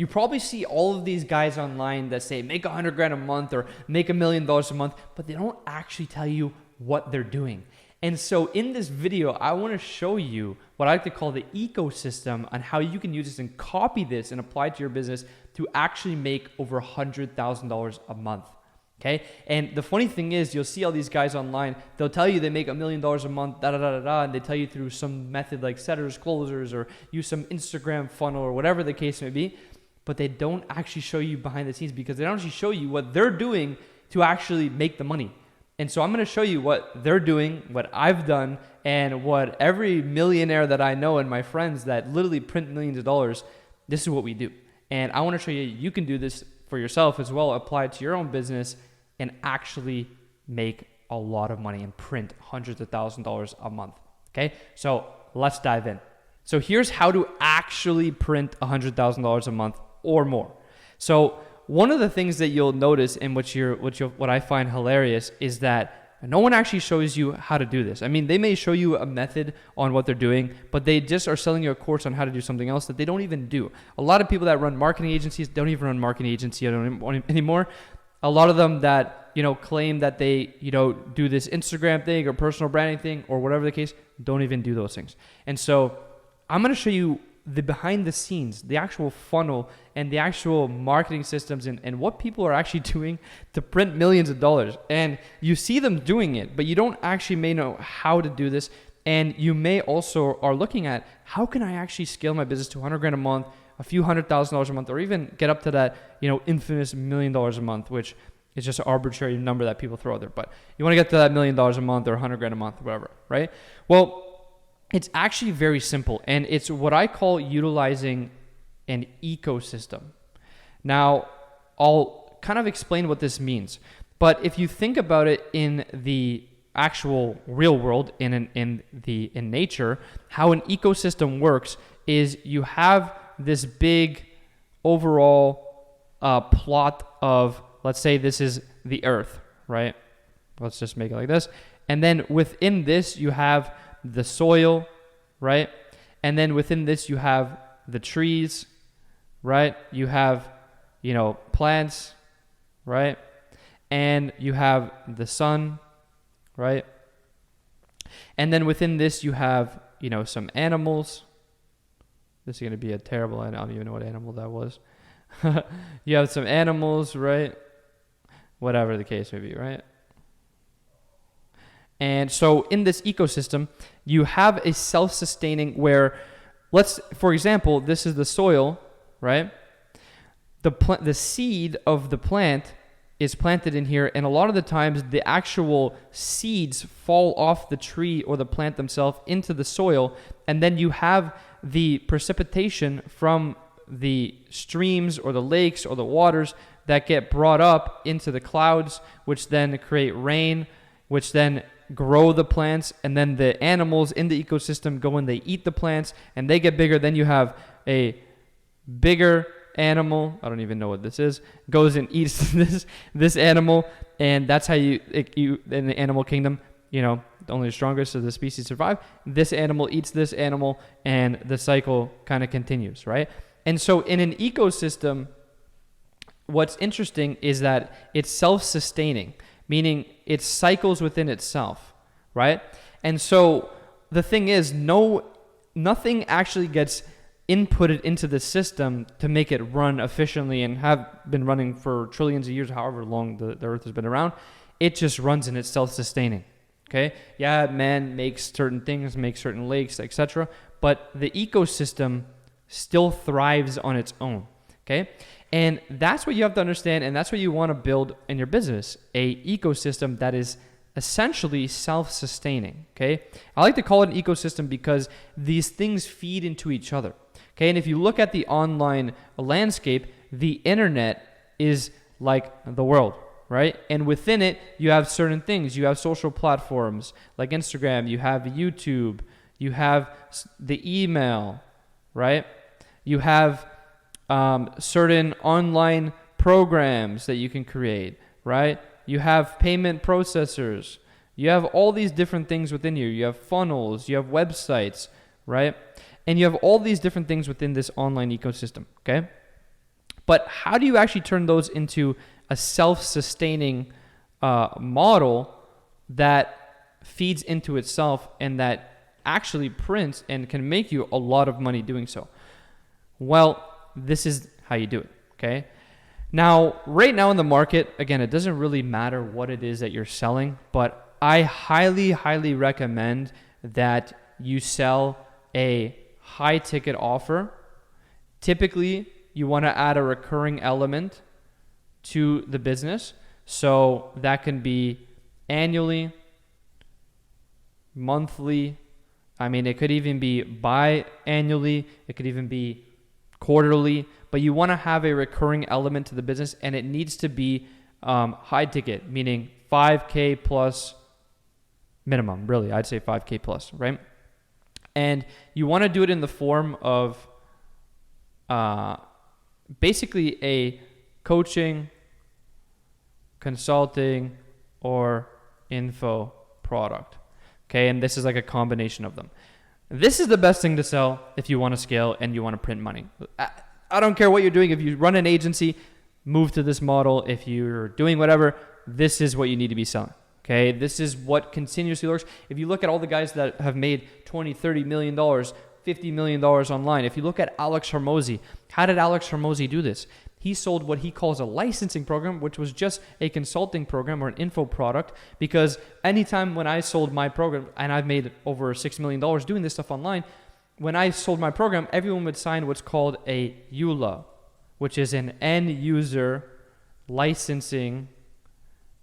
You probably see all of these guys online that say make 100 grand a month or make $1 million a month, but they don't actually tell you what they're doing. And so in this video, I want to show you what I like to call the ecosystem on how you can use this and copy this and apply it to your business to actually make over $100,000 a month. Okay. And the funny thing is, you'll see all these guys online, they'll tell you they make $1 million a month, and they tell you through some method like setters, closers, or use some Instagram funnel or whatever the case may be. But they don't actually show you behind the scenes because they don't actually show you what they're doing to actually make the money. And so I'm going to show you what they're doing, what I've done, and what every millionaire that I know and my friends that literally print millions of dollars, this is what we do. And I want to show you, you can do this for yourself as well, apply it to your own business and actually make a lot of money and print hundreds of thousands of dollars a month. Okay, so let's dive in. So here's how to actually print $100,000 a month or more. So one of the things that you'll notice and what I find hilarious is that no one actually shows you how to do this. I mean, they may show you a method on what they're doing, but they just are selling you a course on how to do something else that they don't even do. A lot of people that run marketing agencies don't even run marketing agency anymore. A lot of them that, claim that they, do this Instagram thing or personal branding thing or whatever the case, don't even do those things. And so I'm going to show you the behind the scenes, the actual funnel and the actual marketing systems and what people are actually doing to print millions of dollars. And you see them doing it, but you don't actually may know how to do this. And you may also are looking at how can I actually scale my business to 100 grand a month, a few $100,000 a month, or even get up to that, infamous $1 million a month, which is just an arbitrary number that people throw out there. But you want to get to that $1 million a month or 100 grand a month, whatever, right? Well, it's actually very simple, and it's what I call utilizing an ecosystem. Now, I'll kind of explain what this means, but if you think about it in the actual real world, in nature, how an ecosystem works is you have this big overall plot of, let's say this is the earth, right? Let's just make it like this. And then within this, you have the soil, right? And then within this, you have the trees, right? You have, plants, right? And you have the sun, right? And then within this, you have, some animals. This is going to be a terrible, I don't even know what animal that was. You have some animals, right? Whatever the case may be, right? And so in this ecosystem, you have a self-sustaining where, for example, this is the soil, right? The seed of the plant is planted in here, and a lot of the times the actual seeds fall off the tree or the plant themselves into the soil, and then you have the precipitation from the streams or the lakes or the waters that get brought up into the clouds, which then create rain, which then grow the plants, and then the animals in the ecosystem go and they eat the plants and they get bigger. Then you have a bigger animal, I don't even know what this is, goes and eats this animal, and that's how you in the animal kingdom, only the strongest of the species survive. This animal eats this animal and the cycle kind of continues, right? And so in an ecosystem, what's interesting is that it's self-sustaining, meaning it cycles within itself, right? And so the thing is, nothing actually gets inputted into the system to make it run efficiently and have been running for trillions of years, however long the earth has been around. It just runs and it's self-sustaining, okay? Yeah, man makes certain things, makes certain lakes, etc., but the ecosystem still thrives on its own, okay? And that's what you have to understand, and that's what you want to build in your business, a ecosystem that is essentially self-sustaining, okay? I like to call it an ecosystem because these things feed into each other, okay? And if you look at the online landscape, the internet is like the world, right? And within it, you have certain things. You have social platforms like Instagram, you have YouTube, you have the email, right? You have certain online programs that you can create, right? You have payment processors. You have all these different things within here. You have funnels, you have websites, right? And you have all these different things within this online ecosystem, okay? But how do you actually turn those into a self-sustaining model that feeds into itself and that actually prints and can make you a lot of money doing so? Well, this is how you do it, okay? Now, right now in the market, again, it doesn't really matter what it is that you're selling, but I highly, highly recommend that you sell a high ticket offer. Typically, you want to add a recurring element to the business. So that can be annually, monthly. I mean, it could even be biannually. It could even be quarterly. But you want to have a recurring element to the business, and it needs to be high ticket, meaning 5K plus minimum. Really, I'd say 5K plus, right? And you want to do it in the form of basically a coaching, consulting, or info product. Okay, and this is like a combination of them. This is the best thing to sell if you want to scale and you want to print money. I don't care what you're doing. If you run an agency, move to this model. If you're doing whatever, this is what you need to be selling. Okay, this is what continuously works. If you look at all the guys that have made $20, $30 million, $50 million online, if you look at Alex Hormozi, how did Alex Hormozi do this? He sold what he calls a licensing program, which was just a consulting program or an info product, because anytime when I sold my program, and I've made over $6 million doing this stuff online, when I sold my program, everyone would sign what's called a EULA, which is an end user licensing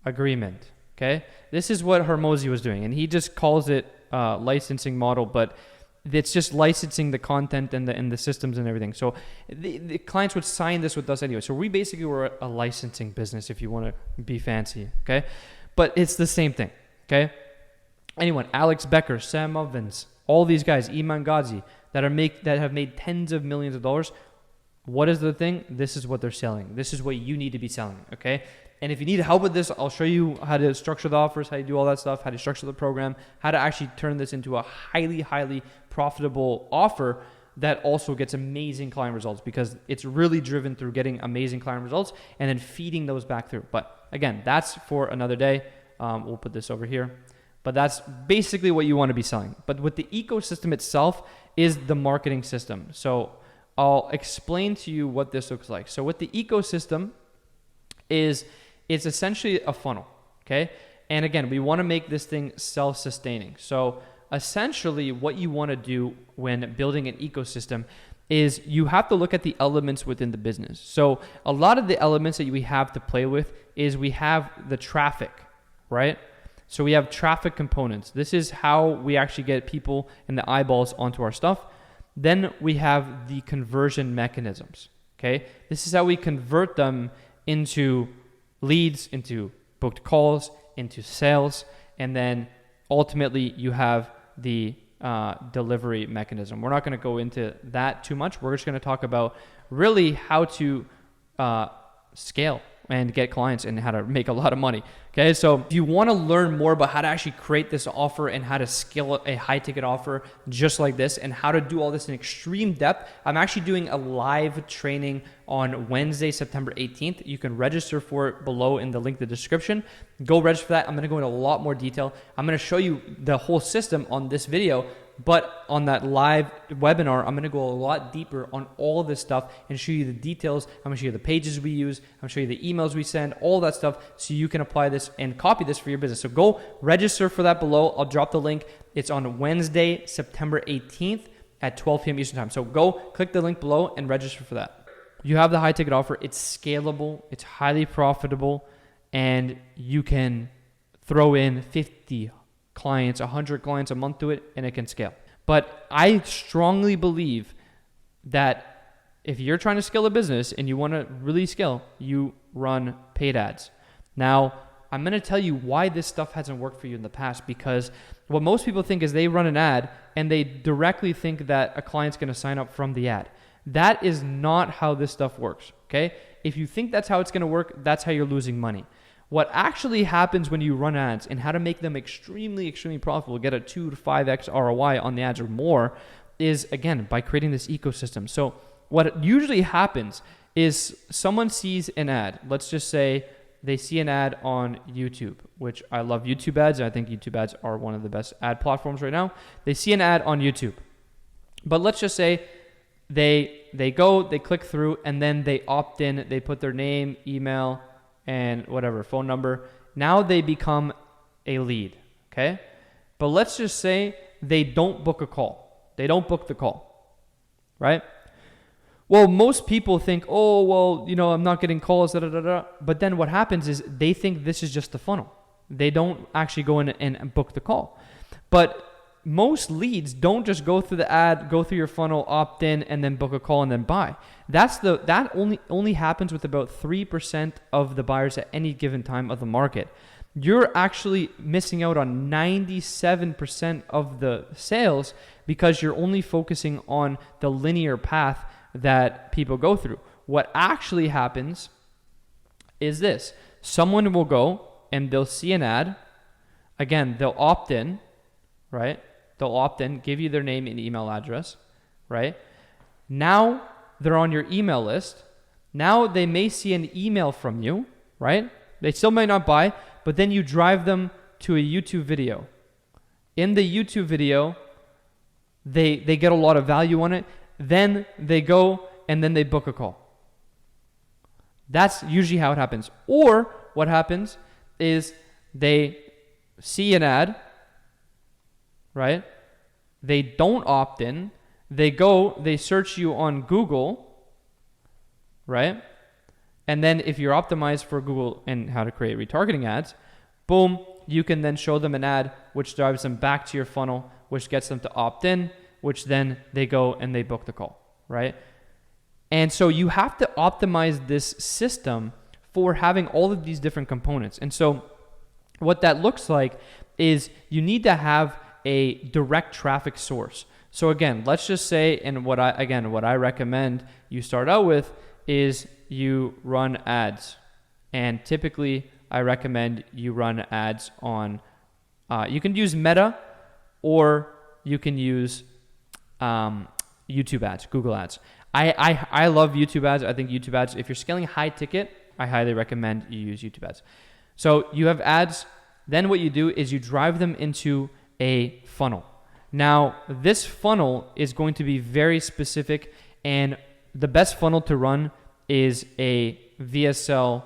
agreement. Okay, this is what Hormozi was doing, and he just calls it licensing model, but it's just licensing the content and the systems and everything. So the clients would sign this with us anyway. So we basically were a licensing business, if you want to be fancy. Okay, but it's the same thing. Okay, anyone, Alex Becker, Sam Ovens, all these guys, Iman Ghazi, that have made tens of millions of dollars. What is the thing? This is what they're selling. This is what you need to be selling. Okay. And if you need help with this, I'll show you how to structure the offers, how you do all that stuff, how to structure the program, how to actually turn this into a highly, highly profitable offer that also gets amazing client results, because it's really driven through getting amazing client results and then feeding those back through. But again, that's for another day. We'll put this over here. But that's basically what you want to be selling. But with the ecosystem itself is the marketing system. So I'll explain to you what this looks like. So with the ecosystem it's essentially a funnel, okay? And again, we want to make this thing self-sustaining. So essentially what you want to do when building an ecosystem is you have to look at the elements within the business. So a lot of the elements that we have to play with is we have the traffic, right? So we have traffic components. This is how we actually get people and the eyeballs onto our stuff. Then we have the conversion mechanisms, okay? This is how we convert them into leads, into booked calls, into sales, and then ultimately you have the delivery mechanism. We're not going to go into that too much. We're just going to talk about really how to scale and get clients and how to make a lot of money. Okay, so if you want to learn more about how to actually create this offer and how to scale a high ticket offer just like this and how to do all this in extreme depth, I'm actually doing a live training on Wednesday, September 18th. You can register for it below in the link in the description. Go register for that. I'm going to go into a lot more detail. I'm going to show you the whole system on this video, but on that live webinar, I'm going to go a lot deeper on all of this stuff and show you the details. I'm going to show you the pages we use. I'm going to show you the emails we send, all that stuff, so you can apply this and copy this for your business. So go register for that below. I'll drop the link. It's on Wednesday, September 18th at 12 p.m. Eastern time. So go click the link below and register for that. You have the high ticket offer. It's scalable. It's highly profitable. And you can throw in 50 clients, 100 clients a month to it, and it can scale. But I strongly believe that if you're trying to scale a business and you want to really scale, you run paid ads. Now, I'm going to tell you why this stuff hasn't worked for you in the past, because what most people think is they run an ad and they directly think that a client's going to sign up from the ad. That is not how this stuff works, okay? If you think that's how it's going to work, that's how you're losing money. What actually happens when you run ads and how to make them extremely, extremely profitable, get a 2 to 5x ROI on the ads or more, is, again, by creating this ecosystem. So what usually happens is someone sees an ad. Let's just say they see an ad on YouTube, which I love YouTube ads. I think YouTube ads are one of the best ad platforms right now. They see an ad on YouTube. But let's just say they go, they click through, and then they opt in. They put their name, email, and whatever, phone number. Now they become a lead, okay? But let's just say they don't book a call. They don't book the call, right? Well, most people think, oh, well, I'm not getting calls, da, da, da, da. But then what happens is they think this is just the funnel. They don't actually go in and book the call. But most leads don't just go through the ad, go through your funnel, opt in, and then book a call and then buy. That only happens with about 3% of the buyers at any given time of the market. You're actually missing out on 97% of the sales because you're only focusing on the linear path that people go through. What actually happens is this. Someone will go and they'll see an ad. Again, they'll opt in, right? They'll opt in, give you their name and email address, right? Now they're on your email list. Now they may see an email from you, right? They still may not buy, but then you drive them to a YouTube video. In the YouTube video, they get a lot of value on it. Then they go and then they book a call. That's usually how it happens. Or what happens is they see an ad, right? They don't opt in. They go, they search you on Google, right? And then if you're optimized for Google and how to create retargeting ads, boom, you can then show them an ad which drives them back to your funnel, which gets them to opt in, which then they go and they book the call, right? And so you have to optimize this system for having all of these different components. And so what that looks like is you need to have a direct traffic source. So again, let's just say, and what I recommend you start out with is you run ads. And typically I recommend you run ads on, you can use Meta or you can use YouTube ads, Google ads. I love YouTube ads. I think YouTube ads, if you're scaling high ticket, I highly recommend you use YouTube ads. So you have ads. Then what you do is you drive them into a funnel. Now, this funnel is going to be very specific, and the best funnel to run is a VSL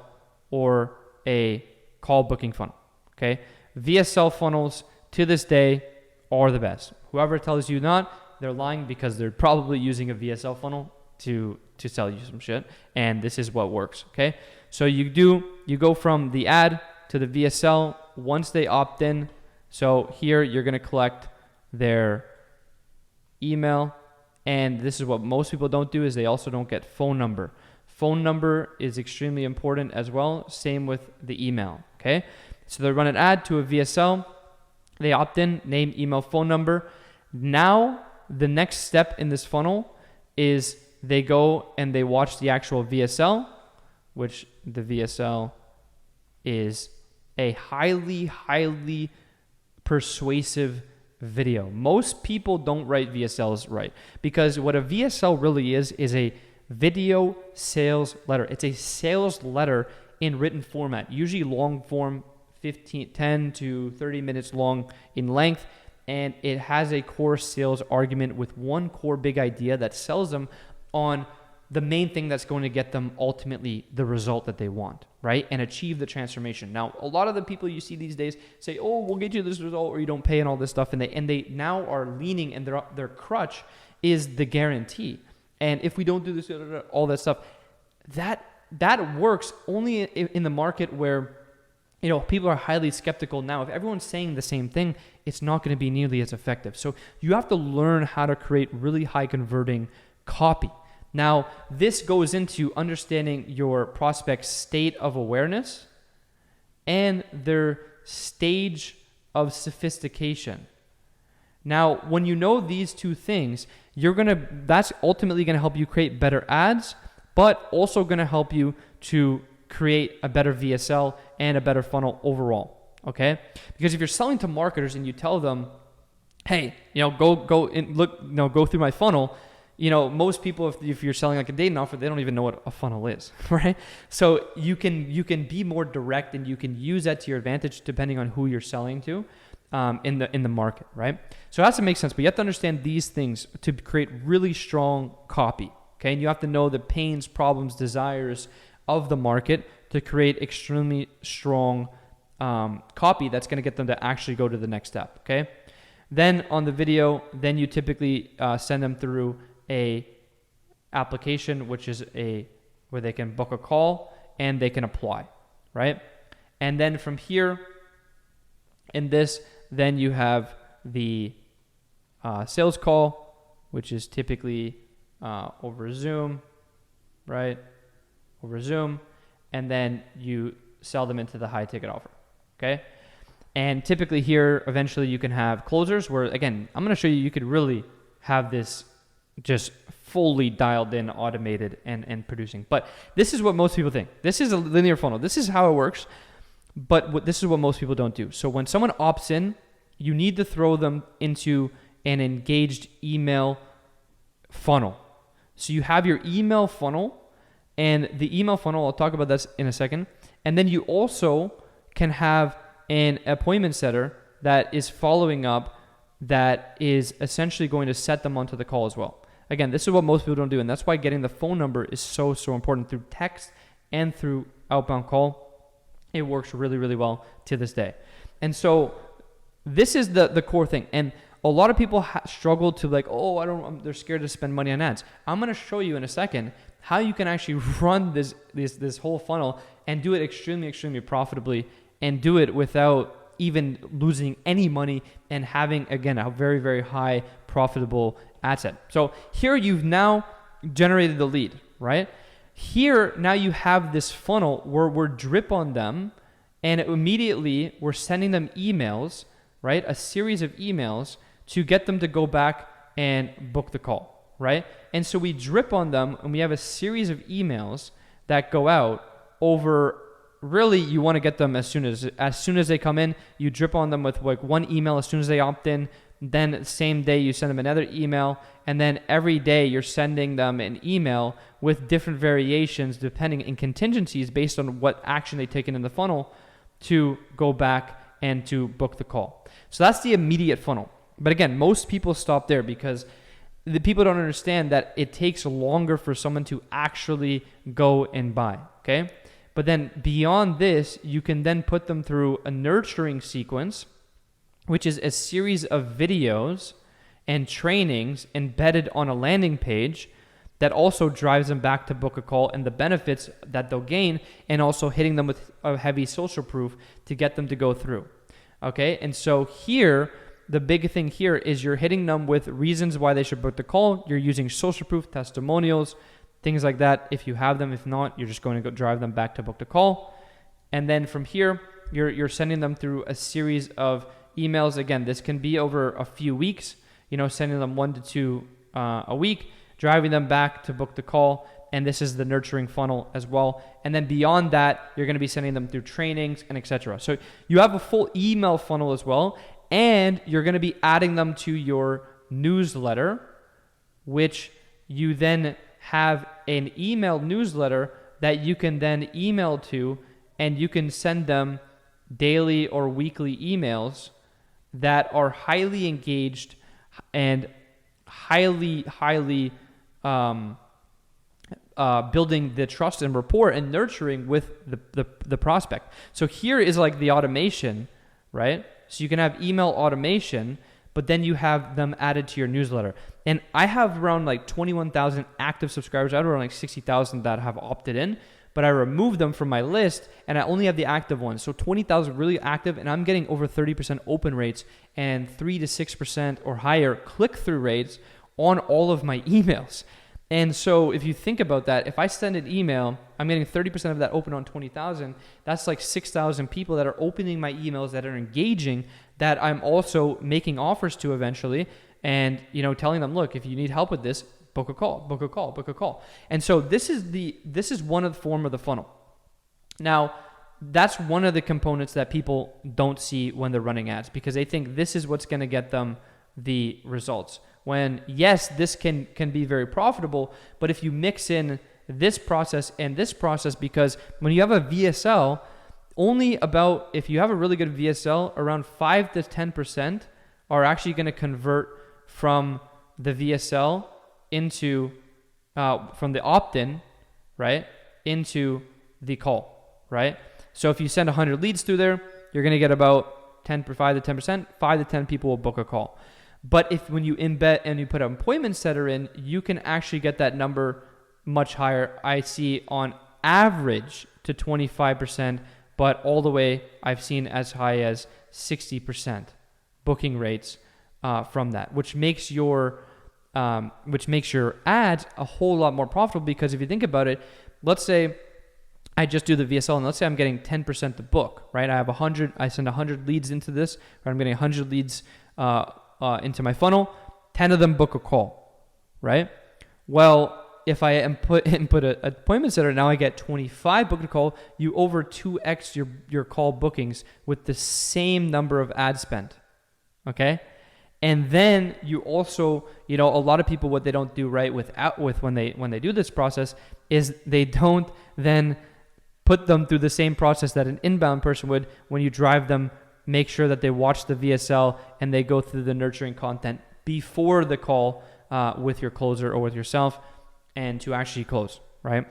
or a call booking funnel. Okay? VSL funnels to this day are the best. Whoever tells you not, they're lying because they're probably using a VSL funnel to sell you some shit, and this is what works, okay? So you go from the ad to the VSL once they opt in. So here you're going to collect their email, and this is what most people don't do is they also don't get phone number. Phone number is extremely important as well, same with the email, okay? So they run an ad to a VSL, they opt in, name, email, phone number. Now, the next step in this funnel is they go and they watch the actual VSL, which the VSL is a highly, highly persuasive video. Most people don't write VSLs right because what a VSL really is a video sales letter. It's a sales letter in written format, usually long form, 10 to 30 minutes long in length. And it has a core sales argument with one core big idea that sells them on the main thing that's going to get them ultimately the result that they want, right? And achieve the transformation. Now, a lot of the people you see these days say, oh, we'll get you this result or you don't pay and all this stuff. And they now are leaning, and their crutch is the guarantee. And if we don't do this, all that stuff, that works only in the market where people are highly skeptical now. If everyone's saying the same thing, it's not going to be nearly as effective. So you have to learn how to create really high converting copy. Now, this goes into understanding your prospect's state of awareness and their stage of sophistication. Now, when you know these two things, that's ultimately going to help you create better ads, but also going to help you to create a better VSL and a better funnel overall, okay? Because if you're selling to marketers and you tell them, hey, go through my funnel, most people, if you're selling like a dating offer, they don't even know what a funnel is, right? So you can be more direct, and you can use that to your advantage depending on who you're selling to in the market, right? So it has to make sense, but you have to understand these things to create really strong copy, okay? And you have to know the pains, problems, desires of the market to create extremely strong copy that's going to get them to actually go to the next step, okay? Then on the video, then you typically send them through a application, which is where they can book a call and they can apply, right? And then from here, in this, then you have the sales call, which is typically over Zoom, right? Over Zoom, and then you sell them into the high ticket offer, okay? And typically here, eventually you can have closers where, again, I'm going to show you could really have this just fully dialed in, automated, and producing. But this is what most people think. This is a linear funnel. This is how it works, but this is what most people don't do. So when someone opts in, you need to throw them into an engaged email funnel. So you have your email funnel, and the email funnel, I'll talk about this in a second. And then you also can have an appointment setter that is following up, that is essentially going to set them onto the call as well. Again, this is what most people don't do, and that's why getting the phone number is so important through text and through outbound call. It works really, really well to this day. And so this is the core thing. And a lot of people struggle to they're scared to spend money on ads. I'm going to show you in a second how you can actually run this whole funnel and do it extremely, extremely profitably, and do it without even losing any money and having, again, a very, very high profitable ad set. So here you've now generated the lead, right? Here, now you have this funnel where we're drip on them, and immediately we're sending them emails, right? A series of emails to get them to go back and book the call, right? And so we drip on them, and we have a series of emails that go out over. Really, you want to get them as soon as they come in. You drip on them with like one email as soon as they opt in. Then same day you send them another email, and then every day you're sending them an email with different variations depending in contingencies based on what action they've taken in the funnel to go back and to book the call. So that's the immediate funnel. But again, most people stop there because the people don't understand that it takes longer for someone to actually go and buy, okay? But then beyond this, you can then put them through a nurturing sequence, which is a series of videos and trainings embedded on a landing page that also drives them back to book a call and the benefits that they'll gain, and also hitting them with a heavy social proof to get them to go through. Okay, and so here, the big thing here is you're hitting them with reasons why they should book the call. You're using social proof, testimonials, things like that. If you have them, if not, you're just going to go drive them back to book the call. And then from here, you're sending them through a series of emails. Again, this can be over a few weeks, sending them 1 to 2 a week, driving them back to book the call. And this is the nurturing funnel as well. And then beyond that, you're going to be sending them through trainings and etc. So you have a full email funnel as well. And you're going to be adding them to your newsletter, which you then have an email newsletter that you can then email to, and you can send them daily or weekly emails that are highly engaged and highly building the trust and rapport and nurturing with the prospect. So here is like the automation, right? So you can have email automation, but then you have them added to your newsletter. And I have around like 21,000 active subscribers. I have around like 60,000 that have opted in, but I removed them from my list and I only have the active ones. So 20,000 really active, and I'm getting over 30% open rates and 3 to 6% or higher click-through rates on all of my emails. And so if you think about that, if I send an email, I'm getting 30% of that open on 20,000. That's like 6,000 people that are opening my emails, that are engaging, that I'm also making offers to eventually, and telling them, look, if you need help with this, book a call, book a call, book a call. And so this is one of the form of the funnel. Now, that's one of the components that people don't see when they're running ads, because they think this is what's going to get them the results. when, yes, this can be very profitable, but if you mix in this process and this process, because when you have a VSL, only about, if you have a really good VSL, around 5 to 10% are actually going to convert from the VSL into, from the opt-in, right, into the call, right? So if you send 100 leads through there, you're going to get about 5 to 10%, 5 to 10 people will book a call. But when you embed and you put an appointment setter in, you can actually get that number much higher. I see on average to 25%, but all the way I've seen as high as 60% booking rates from that, which makes your ads a whole lot more profitable. Because if you think about it, let's say I just do the VSL, and let's say I'm getting 10% to book, right? I send 100 leads into this, or I'm getting 100 leads into my funnel, 10 of them book a call, right? Well, if I input an appointment setter, now I get 25 booked a call. You over 2x your call bookings with the same number of ad spend, okay? And then you also, a lot of people, what they don't do right when they do this process is they don't then put them through the same process that an inbound person would when you drive them. Make sure that they watch the VSL and they go through the nurturing content before the call with your closer or with yourself, and to actually close, right?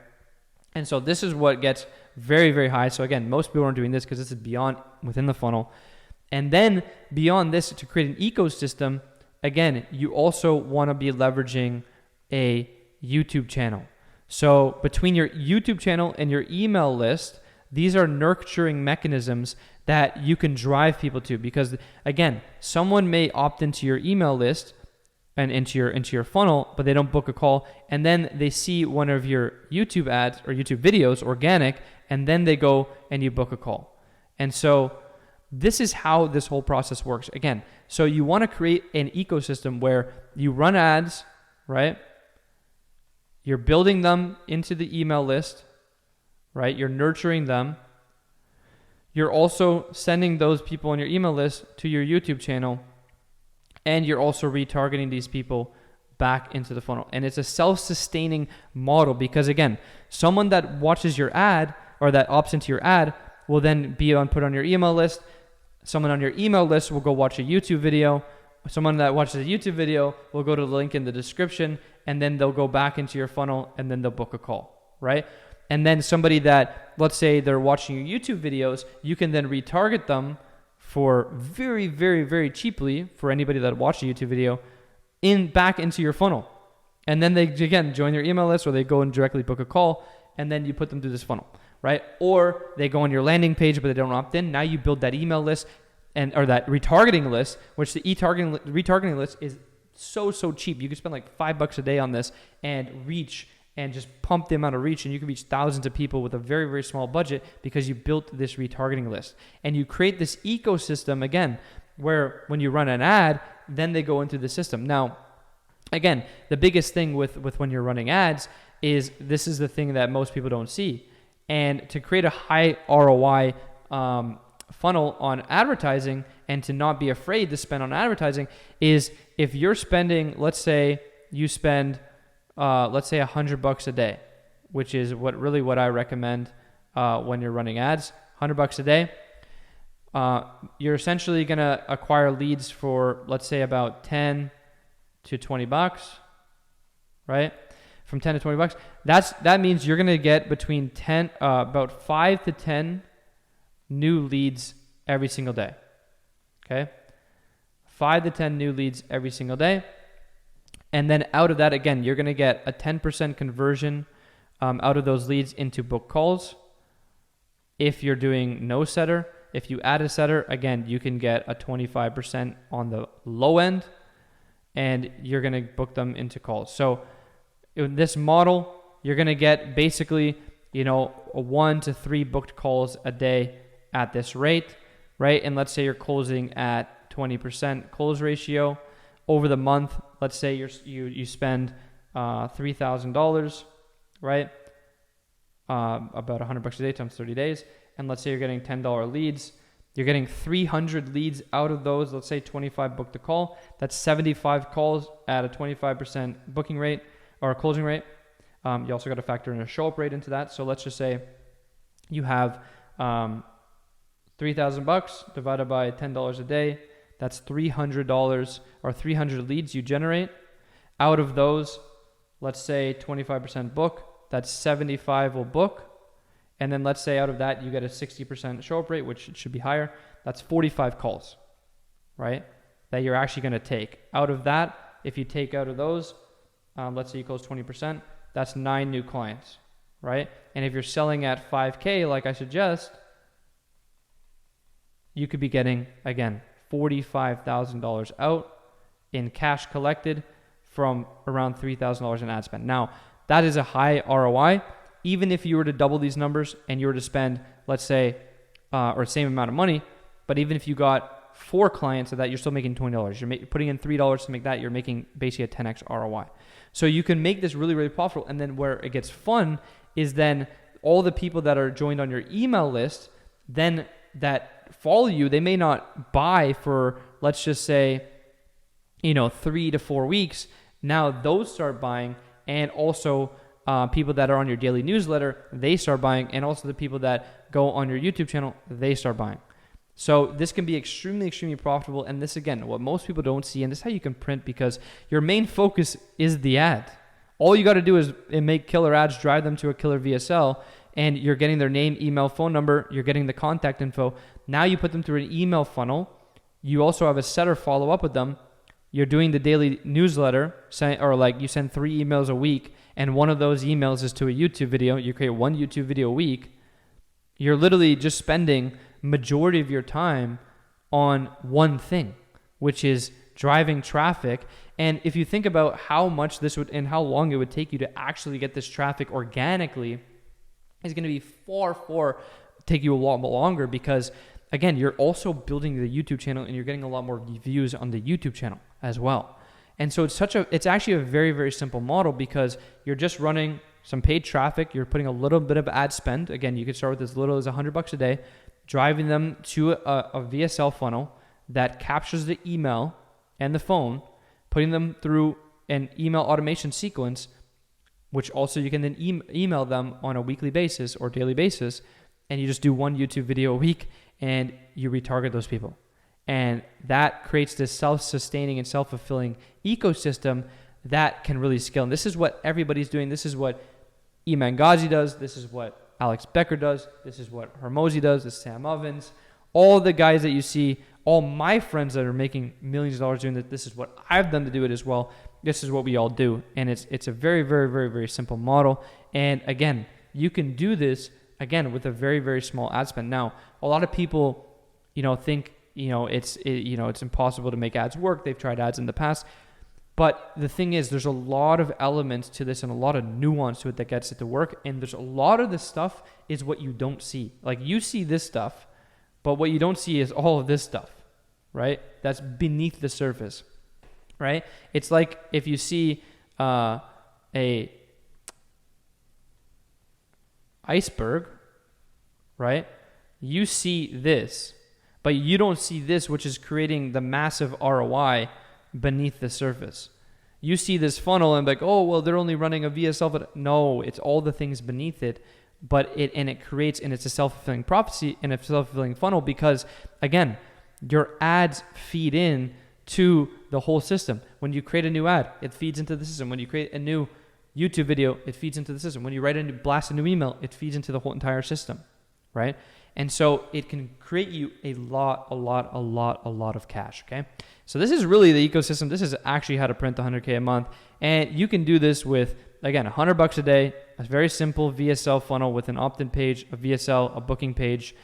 And so this is what gets very, very high. So again, most people aren't doing this because this is within the funnel. And then beyond this, to create an ecosystem, again, you also want to be leveraging a YouTube channel. So between your YouTube channel and your email list, these are nurturing mechanisms that you can drive people to, because again, someone may opt into your email list and into your funnel, but they don't book a call, and then they see one of your YouTube ads or YouTube videos, organic, and then they go and you book a call. And so this is how this whole process works. Again, so you want to create an ecosystem where you run ads, right? You're building them into the email list, right? You're nurturing them. You're also sending those people on your email list to your YouTube channel, and you're also retargeting these people back into the funnel. And it's a self-sustaining model, because again, someone that watches your ad or that opts into your ad will then be put on your email list. Someone on your email list will go watch a YouTube video. Someone that watches a YouTube video will go to the link in the description, and then they'll go back into your funnel, and then they'll book a call, right? And then somebody that, let's say they're watching your YouTube videos, you can then retarget them for very, very, very cheaply for anybody that watched a YouTube video back into your funnel. And then they, again, join your email list, or they go and directly book a call, and then you put them through this funnel, right? Or they go on your landing page, but they don't opt in. Now you build that email list or that retargeting list, which the retargeting list is so cheap. You can spend like $5 a day on this and reach and just pump the amount of reach, and you can reach thousands of people with a very, very small budget because you built this retargeting list. And you create this ecosystem, again, where when you run an ad, then they go into the system. Now, again, the biggest thing with when you're running ads is this is the thing that most people don't see. And to create a high ROI funnel on advertising, and to not be afraid to spend on advertising, is if you're spending, let's say you spend $100 a day, which is what I recommend when you're running ads. $100 a day. You're essentially going to acquire leads for, let's say, about $10 to $20, right? From $10 to $20. That means you're going to get between about 5 to 10 new leads every single day. Okay? 5 to 10 new leads every single day. And then out of that, again, you're going to get a 10% conversion out of those leads into book calls. If you're doing no setter, if you add a setter, again, you can get a 25% on the low end, and you're going to book them into calls. So in this model, you're going to get basically, 1 to 3 booked calls a day at this rate, right? And let's say you're closing at 20% close ratio. Over the month, let's say you spend $3,000, right? About $100 a day times 30 days. And let's say you're getting $10 leads. You're getting 300 leads out of those. Let's say 25 booked a call. That's 75 calls at a 25% booking rate or closing rate. You also got to factor in a show up rate into that. So let's just say you have $3,000 divided by $10 a day. That's $300 or 300 leads you generate. Out of those, let's say 25% book. That's 75 will book. And then let's say out of that, you get a 60% show up rate, which should be higher. That's 45 calls, right? That you're actually going to take. Out of that, if you take out of those, let's say you close 20%, that's 9 new clients, right? And if you're selling at 5K, like I suggest, you could be getting, again, $45,000 out in cash collected from around $3,000 in ad spend. Now, that is a high ROI. Even if you were to double these numbers and you were to spend, let's say, or same amount of money, but even if you got 4 clients of that, you're still making $20. You're putting in $3 to make that, you're making basically a 10x ROI. So you can make this really, really profitable. And then where it gets fun is then all the people that are joined on your email list, then that follow you, they may not buy for, let's just say, 3 to 4 weeks. Now those start buying, and also people that are on your daily newsletter, they start buying, and also the people that go on your YouTube channel, they start buying. So this can be extremely, extremely profitable. And this, again, what most people don't see, and this is how you can print, because your main focus is the ad. All you got to do is make killer ads, drive them to a killer VSL, and you're getting their name, email, phone number, you're getting the contact info. Now you put them through an email funnel. You also have a setter follow up with them. You're doing the daily newsletter, or like you send 3 emails a week, and one of those emails is to a YouTube video. You create 1 YouTube video a week. You're literally just spending majority of your time on one thing, which is driving traffic. And if you think about how much this would and how long it would take you to actually get this traffic organically, it's going to be far take you a lot longer, because again, you're also building the YouTube channel and you're getting a lot more views on the YouTube channel as well. And so it's actually a very, very simple model, because you're just running some paid traffic. You're putting a little bit of ad spend. Again, you could start with as little as $100 a day, driving them to a VSL funnel that captures the email and the phone, putting them through an email automation sequence, which also you can then email them on a weekly basis or daily basis. And you just do 1 YouTube video a week and you retarget those people. And that creates this self-sustaining and self-fulfilling ecosystem that can really scale. And this is what everybody's doing. This is what Iman Ghazi does. This is what Alex Becker does. This is what Hormozi does. This is Sam Ovens. All the guys that you see, all my friends that are making millions of dollars doing that, this is what I've done to do it as well. This is what we all do. And it's a very, very, very, very simple model. And again, you can do this, again, with a very, very small ad spend. Now, a lot of people, think, it's impossible to make ads work. They've tried ads in the past. But the thing is, there's a lot of elements to this and a lot of nuance to it that gets it to work. And there's a lot of this stuff is what you don't see. Like, you see this stuff, but what you don't see is all of this stuff, right? That's beneath the surface, right? It's like if you see a iceberg, right? You see this, but you don't see this, which is creating the massive ROI beneath the surface. You see this funnel and like, oh, well, they're only running a VSL, but no, it's all the things beneath it. But it creates, and it's a self-fulfilling prophecy and a self-fulfilling funnel, because again, your ads feed in to the whole system. When you create a new ad, it feeds into the system. When you create a new YouTube video, it feeds into the system. When you blast a new email, it feeds into the whole entire system, right? And so it can create you a lot of cash, okay? So this is really the ecosystem. This is actually how to print 100K a month. And you can do this with, again, $100 a day, a very simple VSL funnel with an opt-in page, a VSL, a booking page,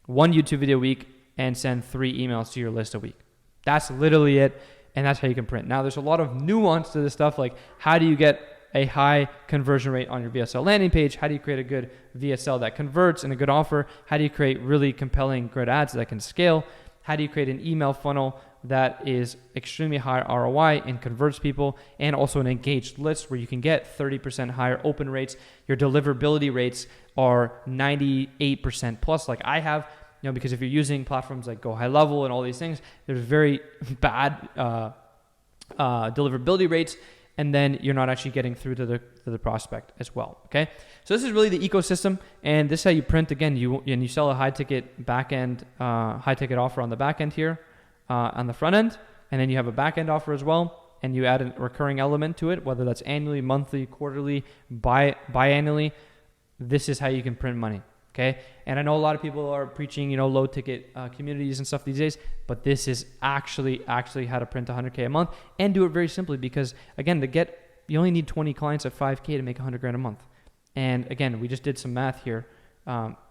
1 YouTube video a week, and send 3 emails to your list a week. That's literally it, and that's how you can print. Now, there's a lot of nuance to this stuff, like how do you get a high conversion rate on your VSL landing page? How do you create a good VSL that converts and a good offer? How do you create really compelling good ads that can scale? How do you create an email funnel that is extremely high ROI and converts people, and also an engaged list where you can get 30% higher open rates? Your deliverability rates are 98% plus, like I have. because if you're using platforms like Go High Level and all these things, there's very bad deliverability rates, and then you're not actually getting through to the prospect as well. Okay, so this is really the ecosystem, and this is how you print. Again, you sell a high ticket offer on the back end here, on the front end, and then you have a back end offer as well, and you add a recurring element to it, whether that's annually, monthly, quarterly, biannually. This is how you can print money. Okay, and I know a lot of people are preaching, low ticket communities and stuff these days, but this is actually how to print 100K a month and do it very simply, because again, you only need 20 clients at 5K to make 100 grand a month. And again, we just did some math here.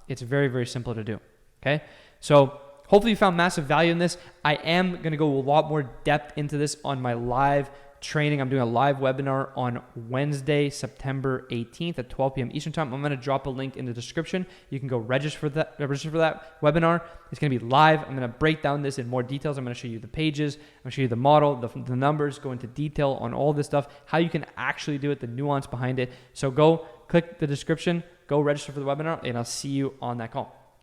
It's very, very simple to do. Okay, so hopefully you found massive value in this. I am going to go a lot more depth into this on my live training. I'm doing a live webinar on Wednesday, September 18th at 12 p.m. Eastern time. I'm going to drop a link in the description. You can go register for that webinar. It's going to be live. I'm going to break down this in more details. I'm going to show you the pages. I'm going to show you the model, the numbers, go into detail on all this stuff, how you can actually do it, the nuance behind it. So go click the description, go register for the webinar, and I'll see you on that call.